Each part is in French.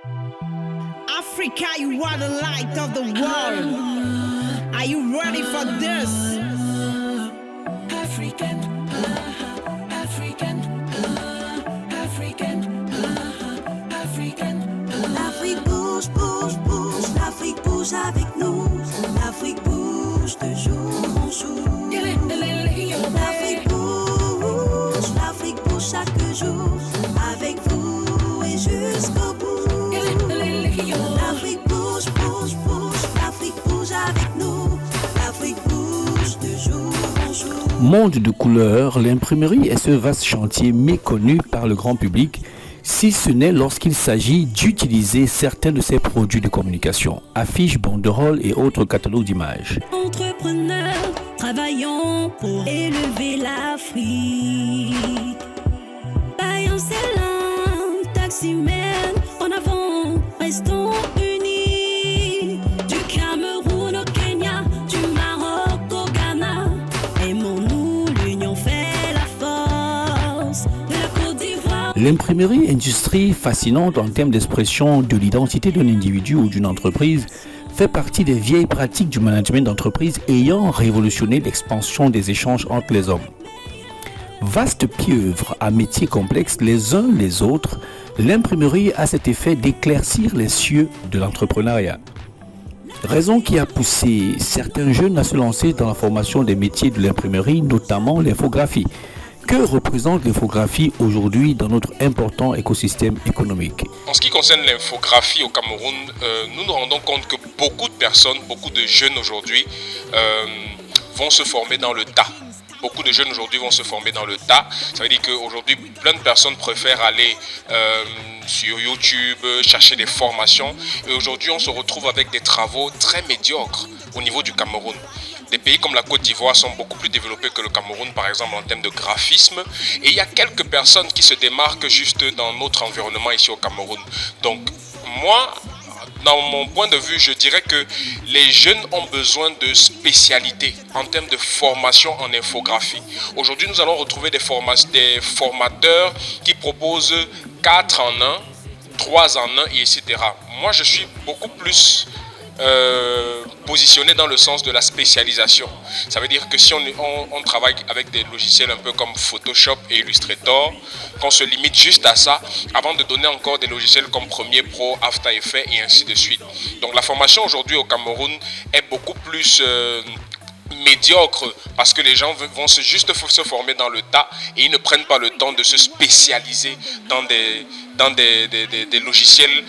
Africa, you are the light of the world. Are you ready for this? African, African, African, African. L'Afrique bouge, bouge, bouge. L'Afrique bouge avec nous. L'Afrique bouge de jour en jour. L'Afrique bouge chaque jour. Avec vous et jusqu'au bout. L'Afrique bouge, bouge, bouge. L'Afrique bouge avec nous. L'Afrique bouge de jour en jour. Monde de couleurs, l'imprimerie est ce vaste chantier méconnu par le grand public, si ce n'est lorsqu'il s'agit d'utiliser certains de ses produits de communication, affiches, banderoles et autres catalogues d'images. Entrepreneurs, travaillons pour élever l'Afrique. Baillons ses langues, taximènes, en avant, restons unis. Du Cameroun au Kenya, du Maroc au Ghana, aimons-nous, l'union fait la force. De la Côte d'Ivoire. L'imprimerie, industrie fascinante en termes d'expression de l'identité d'un individu ou d'une entreprise, fait partie des vieilles pratiques du management d'entreprise ayant révolutionné l'expansion des échanges entre les hommes. Vaste pieuvre à métiers complexes les uns les autres, l'imprimerie a cet effet d'éclaircir les cieux de l'entrepreneuriat. Raison qui a poussé certains jeunes à se lancer dans la formation des métiers de l'imprimerie, notamment l'infographie. Que représente l'infographie aujourd'hui dans notre important écosystème économique? En ce qui concerne l'infographie au Cameroun, nous nous rendons compte que beaucoup de personnes, beaucoup de jeunes aujourd'hui vont se former dans le tas. Beaucoup de jeunes aujourd'hui vont se former dans le tas. Ça veut dire qu'aujourd'hui, plein de personnes préfèrent aller sur YouTube, chercher des formations. Et aujourd'hui, on se retrouve avec des travaux très médiocres au niveau du Cameroun. Des pays comme la Côte d'Ivoire sont beaucoup plus développés que le Cameroun, par exemple, en termes de graphisme. Et il y a quelques personnes qui se démarquent juste dans notre environnement ici au Cameroun. Donc, moi, dans mon point de vue, je dirais que les jeunes ont besoin de spécialités en termes de formation en infographie. Aujourd'hui, nous allons retrouver des formateurs qui proposent 4 en 1, 3 en 1, etc. Moi, je suis beaucoup plus positionné dans le sens de la spécialisation. Ça veut dire que si on travaille avec des logiciels un peu comme Photoshop et Illustrator, qu'on se limite juste à ça avant de donner encore des logiciels comme Premiere Pro, After Effects et ainsi de suite. Donc la formation aujourd'hui au Cameroun est beaucoup plus médiocre parce que les gens vont juste se former dans le tas et ils ne prennent pas le temps de se spécialiser dans des logiciels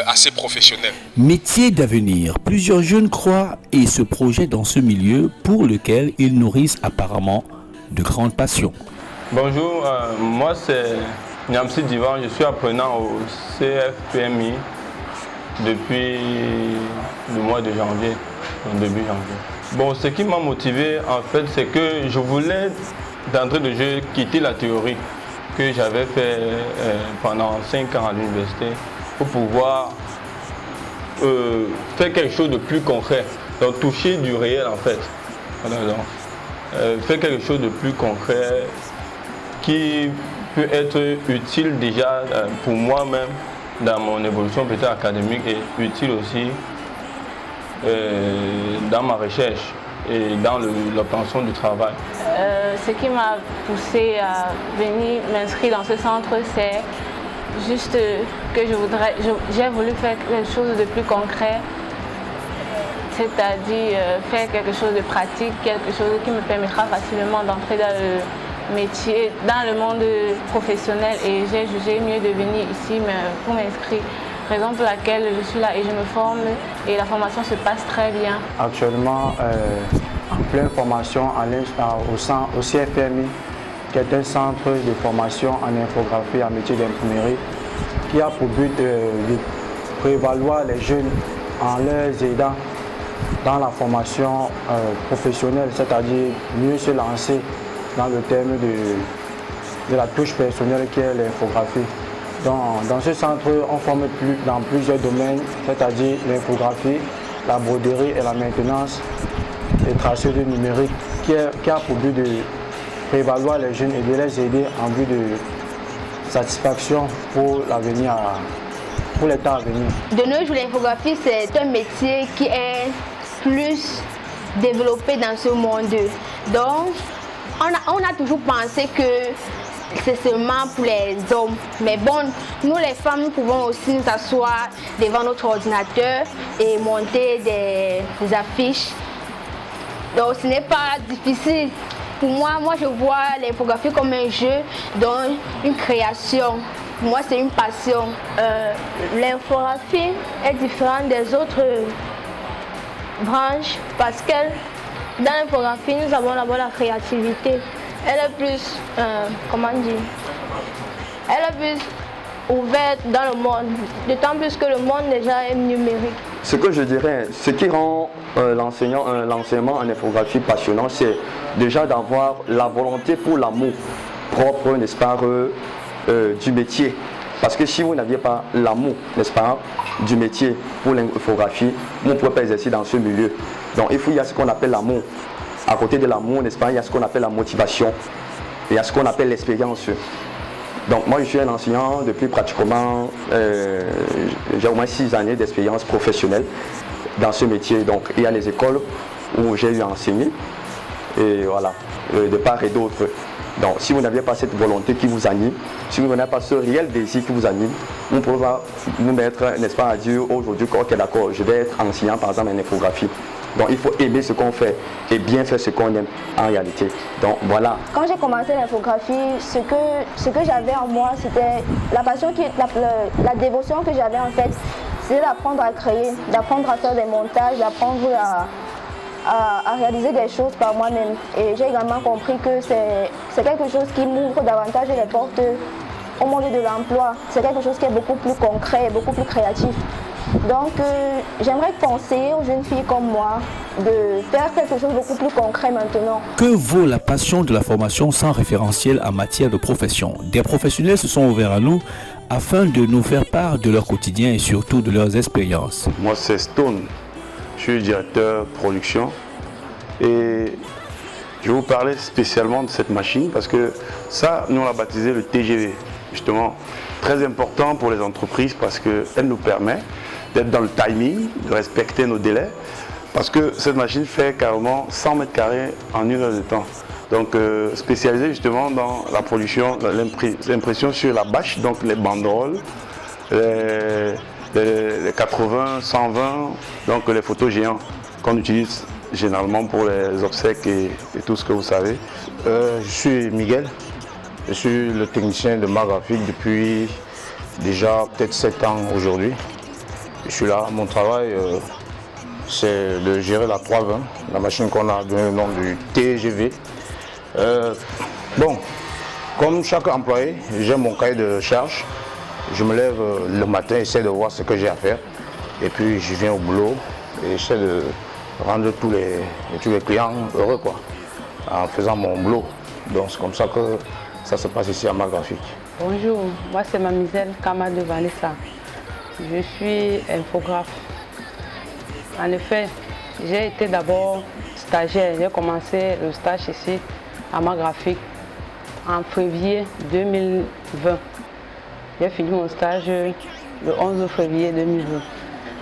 assez professionnels. Métier d'avenir. Plusieurs jeunes croient et se projettent dans ce milieu pour lequel ils nourrissent apparemment de grandes passions. Bonjour, moi c'est Nyamsi Divan, je suis apprenant au CFPMI depuis le mois de janvier, début janvier. Bon, ce qui m'a motivé en fait, c'est que je voulais d'entrée de jeu quitter la théorie que j'avais fait pendant 5 ans à l'université pour pouvoir faire quelque chose de plus concret, donc toucher du réel en fait. Voilà, donc, faire quelque chose de plus concret qui peut être utile déjà pour moi-même dans mon évolution peut-être académique et utile aussi dans ma recherche et dans l'obtention du travail. Ce qui m'a poussé à venir m'inscrire dans ce centre, c'est juste que j'ai voulu faire quelque chose de plus concret, c'est-à-dire faire quelque chose de pratique, quelque chose qui me permettra facilement d'entrer dans le métier, dans le monde professionnel, et j'ai jugé mieux de venir ici pour m'inscrire. Raison pour laquelle je suis là et je me forme et la formation se passe très bien. Actuellement, en pleine formation au CFPMI, qui est un centre de formation en infographie en métier d'imprimerie, qui a pour but de prévaloir les jeunes en les aidant dans la formation professionnelle, c'est-à-dire mieux se lancer dans le thème de la touche personnelle qui est l'infographie. Dans ce centre, on forme dans plusieurs domaines, c'est-à-dire l'infographie, la broderie et la maintenance, et tracerie numérique, qui a pour but de prévaloir les jeunes et de les aider en vue de satisfaction pour l'avenir pour les temps à venir? De nos jours, l'infographie, c'est un métier qui est plus développé dans ce monde. Donc, on a toujours pensé que c'est seulement pour les hommes. Mais bon, nous les femmes, nous pouvons aussi nous asseoir devant notre ordinateur et monter des affiches. Donc, ce n'est pas difficile. Pour moi, je vois l'infographie comme un jeu, donc une création. Pour moi, c'est une passion. L'infographie est différente des autres branches parce que dans l'infographie, nous avons d'abord la créativité. Elle est plus, elle est plus ouverte dans le monde, d'autant plus que le monde déjà est numérique. Ce que je dirais, ce qui rend l'enseignement en infographie passionnant, c'est déjà d'avoir la volonté pour l'amour propre, n'est-ce pas, du métier. Parce que si vous n'aviez pas l'amour, n'est-ce pas, du métier pour l'infographie, vous ne pouvez pas exercer dans ce milieu. Donc il y a ce qu'on appelle l'amour. À côté de l'amour, n'est-ce pas, il y a ce qu'on appelle la motivation. Il y a ce qu'on appelle l'expérience. Donc moi je suis un enseignant depuis pratiquement, j'ai au moins 6 années d'expérience professionnelle dans ce métier. Donc il y a les écoles où j'ai eu à enseigner, et voilà, de part et d'autre. Donc si vous n'aviez pas cette volonté qui vous anime, si vous n'avez pas ce réel désir qui vous anime, vous ne pouvez pas vous mettre, n'est-ce pas, à dire aujourd'hui, ok d'accord, je vais être enseignant par exemple en infographie. Donc il faut aimer ce qu'on fait et bien faire ce qu'on aime en réalité. Donc voilà. Quand j'ai commencé l'infographie, ce que j'avais en moi, c'était la passion, la dévotion que j'avais en fait, c'est d'apprendre à créer, d'apprendre à faire des montages, d'apprendre à réaliser des choses par moi-même. Et j'ai également compris que c'est quelque chose qui m'ouvre davantage les portes au monde de l'emploi. C'est quelque chose qui est beaucoup plus concret, beaucoup plus créatif. Donc j'aimerais conseiller aux jeunes filles comme moi de faire quelque chose de beaucoup plus concret maintenant. Que vaut la passion de la formation sans référentiel en matière de profession? Des professionnels se sont ouverts à nous afin de nous faire part de leur quotidien et surtout de leurs expériences. Moi c'est Stone, je suis directeur production et je vais vous parler spécialement de cette machine parce que ça, nous on l'a baptisé le TGV, justement très important pour les entreprises parce qu'elle nous permet d'être dans le timing, de respecter nos délais, parce que cette machine fait carrément 100 mètres carrés en 1 heure de temps. Donc spécialisée justement dans la production, l'impression sur la bâche, donc les banderoles, les 80, 120, donc les photos géants qu'on utilise généralement pour les obsèques et tout ce que vous savez. Je suis Miguel, je suis le technicien de marque graphique depuis déjà peut-être 7 ans aujourd'hui. Je suis là, mon travail c'est de gérer la 320, la machine qu'on a donné le nom du TGV. Bon, comme chaque employé, j'ai mon cahier de charge. Je me lève le matin, j'essaie de voir ce que j'ai à faire. Et puis je viens au boulot et j'essaie de rendre tous les clients heureux quoi, en faisant mon boulot. Donc c'est comme ça que ça se passe ici à Marque Graphique. Bonjour, moi c'est Mademoiselle Kama de Vanessa. Je suis infographe. En effet, j'ai été d'abord stagiaire. J'ai commencé le stage ici à Marque Graphique en février 2020. J'ai fini mon stage le 11 février 2020.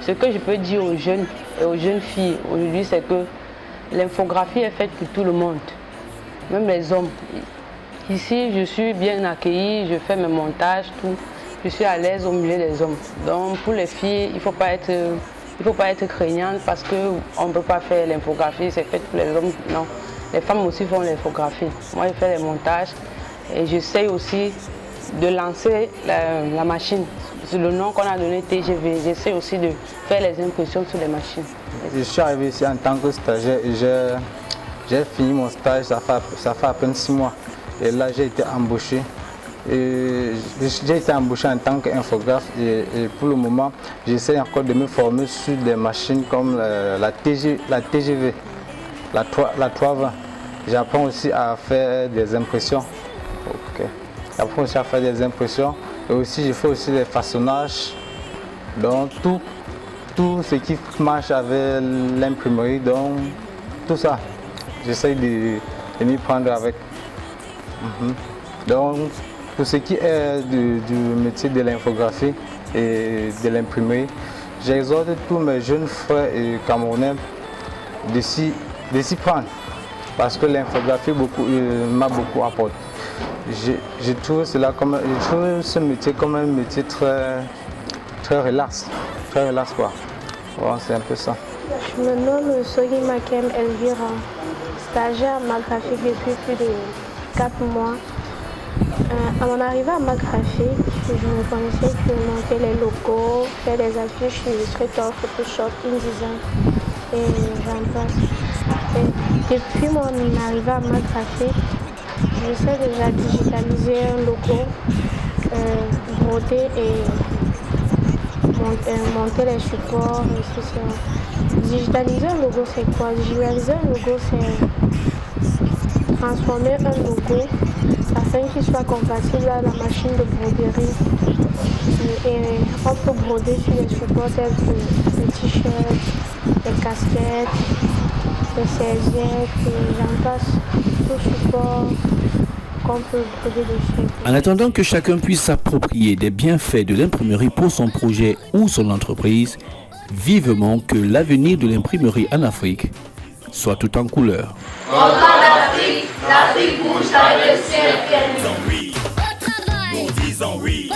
Ce que je peux dire aux jeunes et aux jeunes filles aujourd'hui, c'est que l'infographie est faite pour tout le monde, même les hommes. Ici, je suis bien accueillie, je fais mes montages, tout. Je suis à l'aise au milieu des hommes. Donc pour les filles, il ne faut pas être craignante parce qu'on ne peut pas faire l'infographie, c'est fait pour les hommes. Non, les femmes aussi font l'infographie. Moi, je fais les montages et j'essaye aussi de lancer la machine. C'est le nom qu'on a donné TGV. J'essaie aussi de faire les impressions sur les machines. Je suis arrivé ici en tant que stagiaire et j'ai fini mon stage, ça fait à peine 6 mois. Et là, j'ai été embauché. J'ai été embauché en tant qu'infographe et pour le moment, j'essaie encore de me former sur des machines comme la TGV, la 320. J'apprends aussi à faire des impressions. Okay. J'apprends aussi à faire des impressions et aussi je fais aussi des façonnages. Donc tout ce qui marche avec l'imprimerie, donc tout ça, j'essaie de m'y prendre avec. Donc pour ce qui est du métier de l'infographie, et de l'imprimerie. J'exhorte tous mes jeunes frères et camerounais de s'y prendre parce que l'infographie m'a beaucoup apporté. Je trouve ce métier comme un métier très relax quoi. Voilà, c'est un peu ça. Je me nomme Sogi Makem Elvira, stagiaire à Mac Graphique depuis plus de 4 mois. À mon arrivée à Mac Graphique, je ne connaissais que monter les logos, faire des affiches, Illustrator, Photoshop, InDesign et j'en passe. Et depuis mon arrivée à Mac Graphique, je sais déjà digitaliser un logo, broder et monter les supports, etc. Digitaliser un logo, c'est quoi? Digitaliser un logo, c'est transformer un logo afin qu'il soit compatible à la machine de broderie. Et on peut broder sur les supports tels que les t-shirts, les casquettes, les serviettes, et j'en passe, tout support qu'on peut broder dessus. En attendant que chacun puisse s'approprier des bienfaits de l'imprimerie pour son projet ou son entreprise, vivement que l'avenir de l'imprimerie en Afrique soit tout en couleur. L'Afrique bouge avec le ciel. Disons oui.